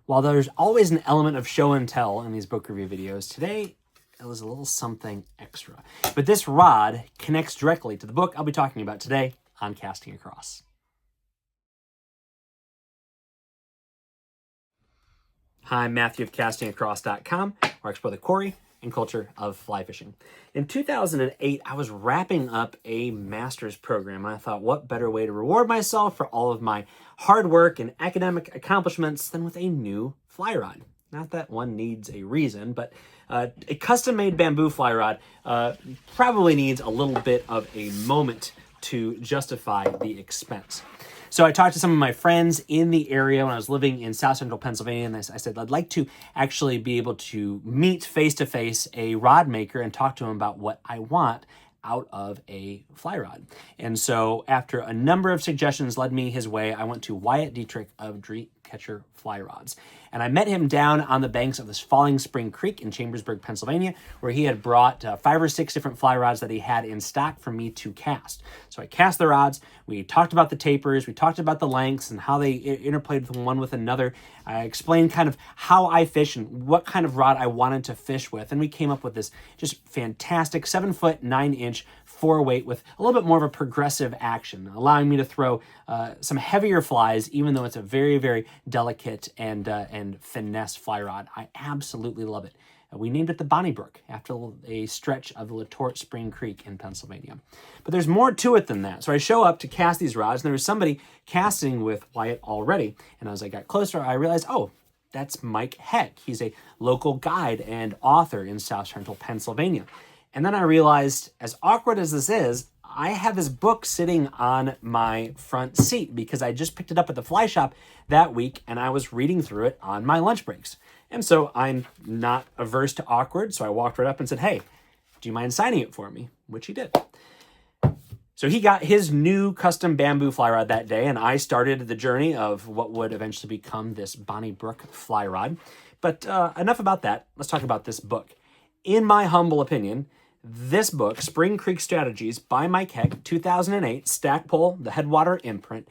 While there's always an element of show and tell in these book review videos, today it was a little something extra. But this rod connects directly to the book I'll be talking about today on Casting Across. Hi, I'm Matthew of castingacross.com, where I explore the quarry and culture of fly fishing. In 2008, I was wrapping up a master's program, and I thought, what better way to reward myself for all of my hard work and academic accomplishments than with a new fly rod? Not that one needs a reason, but a custom-made bamboo fly rod probably needs a little bit of a moment to justify the expense. So I talked to some of my friends in the area when I was living in South Central Pennsylvania, and I said, I'd like to actually be able to meet face-to-face a rod maker and talk to him about what I want out of a fly rod. And so after a number of suggestions led me his way, I went to Wyatt Dietrich of Dreamcatcher Fly Rods. And I met him down on the banks of this Falling Spring Creek in Chambersburg, Pennsylvania, where he had brought 5 or 6 different fly rods that he had in stock for me to cast. So I cast the rods, we talked about the tapers, we talked about the lengths and how they interplayed one with another. I explained kind of how I fish and what kind of rod I wanted to fish with. And we came up with this just fantastic 7-foot, 9-inch 4-weight with a little bit more of a progressive action, allowing me to throw some heavier flies, even though it's a very, very delicate and finesse fly rod. I absolutely love it. We named it the Bonnie Brook after a stretch of the Letort Spring Creek in Pennsylvania. But there's more to it than that. So I show up to cast these rods, and there was somebody casting with Wyatt already. And as I got closer, I realized, oh, that's Mike Heck. He's a local guide and author in South Central Pennsylvania. And then I realized, as awkward as this is, I have his book sitting on my front seat because I just picked it up at the fly shop that week and I was reading through it on my lunch breaks. And so I'm not averse to awkward, so I walked right up and said, hey, do you mind signing it for me? Which he did. So he got his new custom bamboo fly rod that day, and I started the journey of what would eventually become this Bonnie Brook fly rod. But enough about that. Let's talk about this book. In my humble opinion, this book, Spring Creek Strategies by Mike Heck, 2008, Stackpole, the Headwater imprint,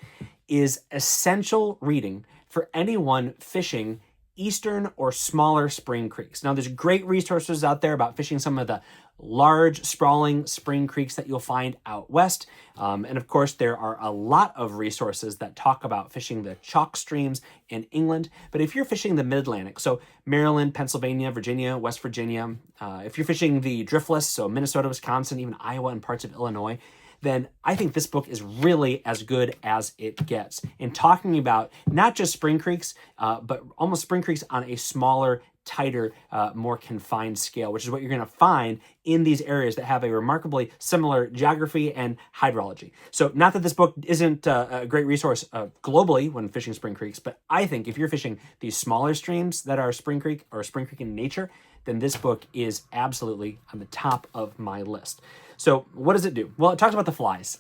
is essential reading for anyone fishing eastern or smaller spring creeks. Now, there's great resources out there about fishing some of the large, sprawling spring creeks that you'll find out west. And of course, there are a lot of resources that talk about fishing the chock streams in England. But if you're fishing the mid-Atlantic, so Maryland, Pennsylvania, Virginia, West Virginia, if you're fishing the driftless, so Minnesota, Wisconsin, even Iowa and parts of Illinois, then I think this book is really as good as it gets in talking about not just spring creeks, but almost spring creeks on a smaller, tighter, more confined scale, which is what you're going to find in these areas that have a remarkably similar geography and hydrology. So not that this book isn't a great resource globally when fishing spring creeks, but I think if you're fishing these smaller streams that are spring creek or spring creek in nature, then this book is absolutely on the top of my list. So what does it do? Well, it talks about the flies.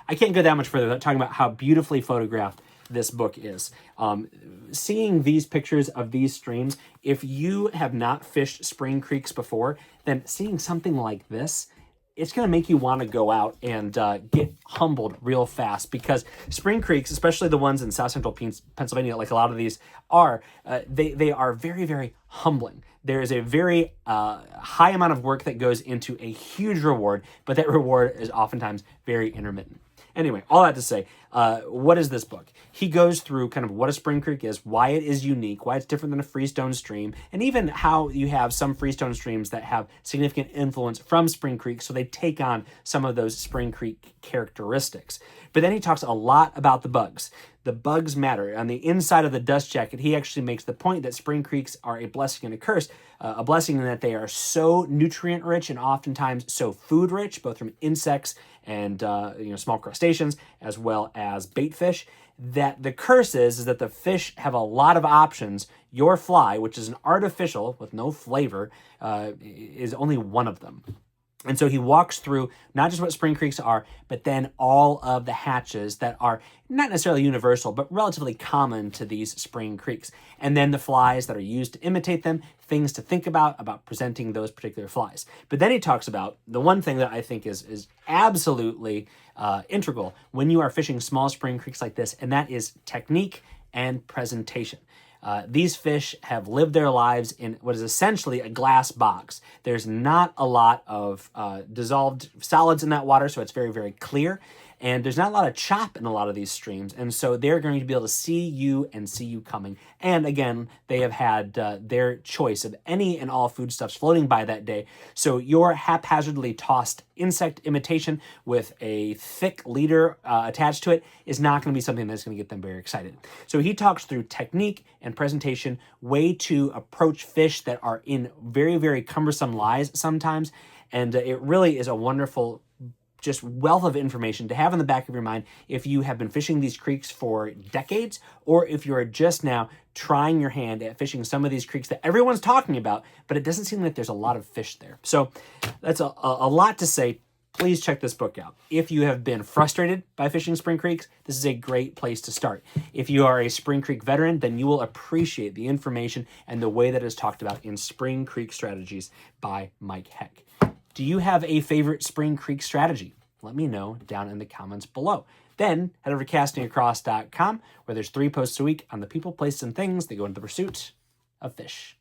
I can't go that much further without talking about how beautifully photographed this book is. Seeing these pictures of these streams, if you have not fished spring creeks before, then seeing something like this, it's going to make you want to go out and get humbled real fast, because spring creeks, especially the ones in South Central Pennsylvania, like a lot of these are, they are very, very humbling. There is a very high amount of work that goes into a huge reward, but that reward is oftentimes very intermittent. Anyway, all that to say, what is this book? He goes through kind of what a spring creek is, why it is unique, why it's different than a freestone stream, and even how you have some freestone streams that have significant influence from spring creek, so they take on some of those spring creek characteristics. But then he talks a lot about the bugs. The bugs matter. On the inside of the dust jacket, he actually makes the point that spring creeks are a blessing and a curse. A blessing in that they are so nutrient rich and oftentimes so food rich, both from insects and small crustaceans as well as bait fish, that the curse is that the fish have a lot of options. Your fly, which is an artificial with no flavor, is only one of them. And so he walks through not just what spring creeks are, but then all of the hatches that are not necessarily universal, but relatively common to these spring creeks. And then the flies that are used to imitate them, things to think about presenting those particular flies. But then he talks about the one thing that I think is absolutely integral when you are fishing small spring creeks like this, and that is technique and presentation. These fish have lived their lives in what is essentially a glass box. There's not a lot of dissolved solids in that water, so it's very, very clear. And there's not a lot of chop in a lot of these streams, and so they're going to be able to see you and see you coming. And again, they have had their choice of any and all foodstuffs floating by that day. So your haphazardly tossed insect imitation with a thick leader attached to it is not going to be something that's going to get them very excited. So he talks through technique and presentation, way to approach fish that are in very, very cumbersome lies sometimes. And it really is a wonderful just wealth of information to have in the back of your mind if you have been fishing these creeks for decades, or if you're just now trying your hand at fishing some of these creeks that everyone's talking about, but it doesn't seem like there's a lot of fish there. So that's a lot to say. Please check this book out. If you have been frustrated by fishing spring creeks, this is a great place to start. If you are a Spring Creek veteran, then you will appreciate the information and the way that is talked about in Spring Creek Strategies by Mike Heck. Do you have a favorite Spring Creek strategy? Let me know down in the comments below. Then head over to castingacross.com, where there's 3 posts a week on the people, places, and things that go into the pursuit of fish.